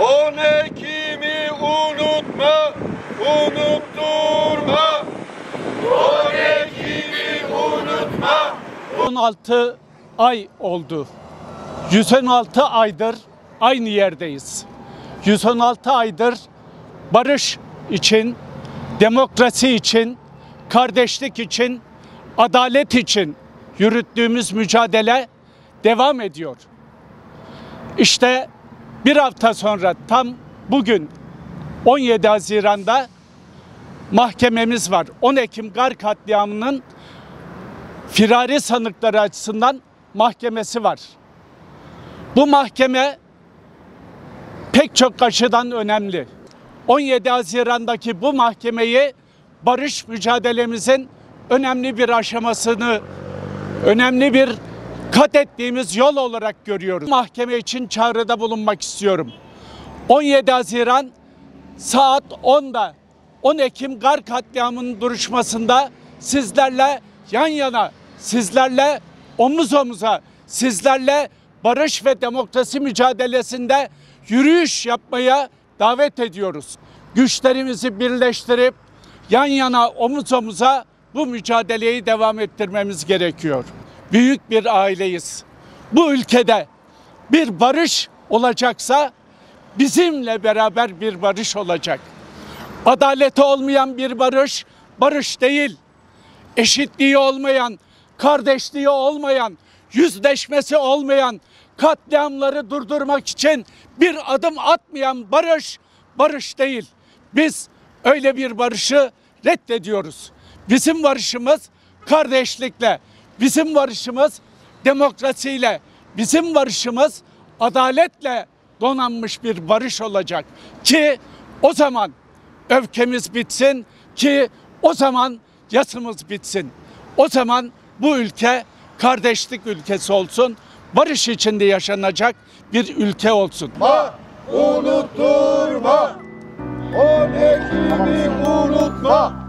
10 Ekim'i unutma, unutturma. 10 Ekim'i unutma. 16 ay oldu. 116 aydır aynı yerdeyiz. 116 aydır barış için, demokrasi için, kardeşlik için, adalet için yürüttüğümüz mücadele devam ediyor. İşte bir hafta sonra tam bugün 17 Haziran'da mahkememiz var. 10 Ekim Gar katliamının firari sanıkları açısından mahkemesi var. Bu mahkeme pek çok açıdan önemli. 17 Haziran'daki bu mahkemeyi barış mücadelemizin önemli bir aşamasını, önemli bir kat ettiğimiz yol olarak görüyoruz. Mahkeme için çağrıda bulunmak istiyorum. 17 Haziran saat 10'da 10 Ekim Gar katliamının duruşmasında sizlerle yan yana, sizlerle omuz omuza, sizlerle barış ve demokrasi mücadelesinde yürüyüş yapmaya davet ediyoruz. Güçlerimizi birleştirip yan yana, omuz omuza bu mücadeleyi devam ettirmemiz gerekiyor. Büyük bir aileyiz. Bu ülkede bir barış olacaksa bizimle beraber bir barış olacak. Adaleti olmayan bir barış, barış değil. Eşitliği olmayan, kardeşliği olmayan, yüzleşmesi olmayan, katliamları durdurmak için bir adım atmayan barış, barış değil. Biz öyle bir barışı reddediyoruz. Bizim barışımız kardeşlikle, bizim barışımız demokrasiyle, bizim barışımız adaletle donanmış bir barış olacak ki o zaman öfkemiz bitsin, ki o zaman yasımız bitsin. O zaman bu ülke kardeşlik ülkesi olsun, barış içinde yaşanacak bir ülke olsun. Unutturma, 10 Ekim'i unutma.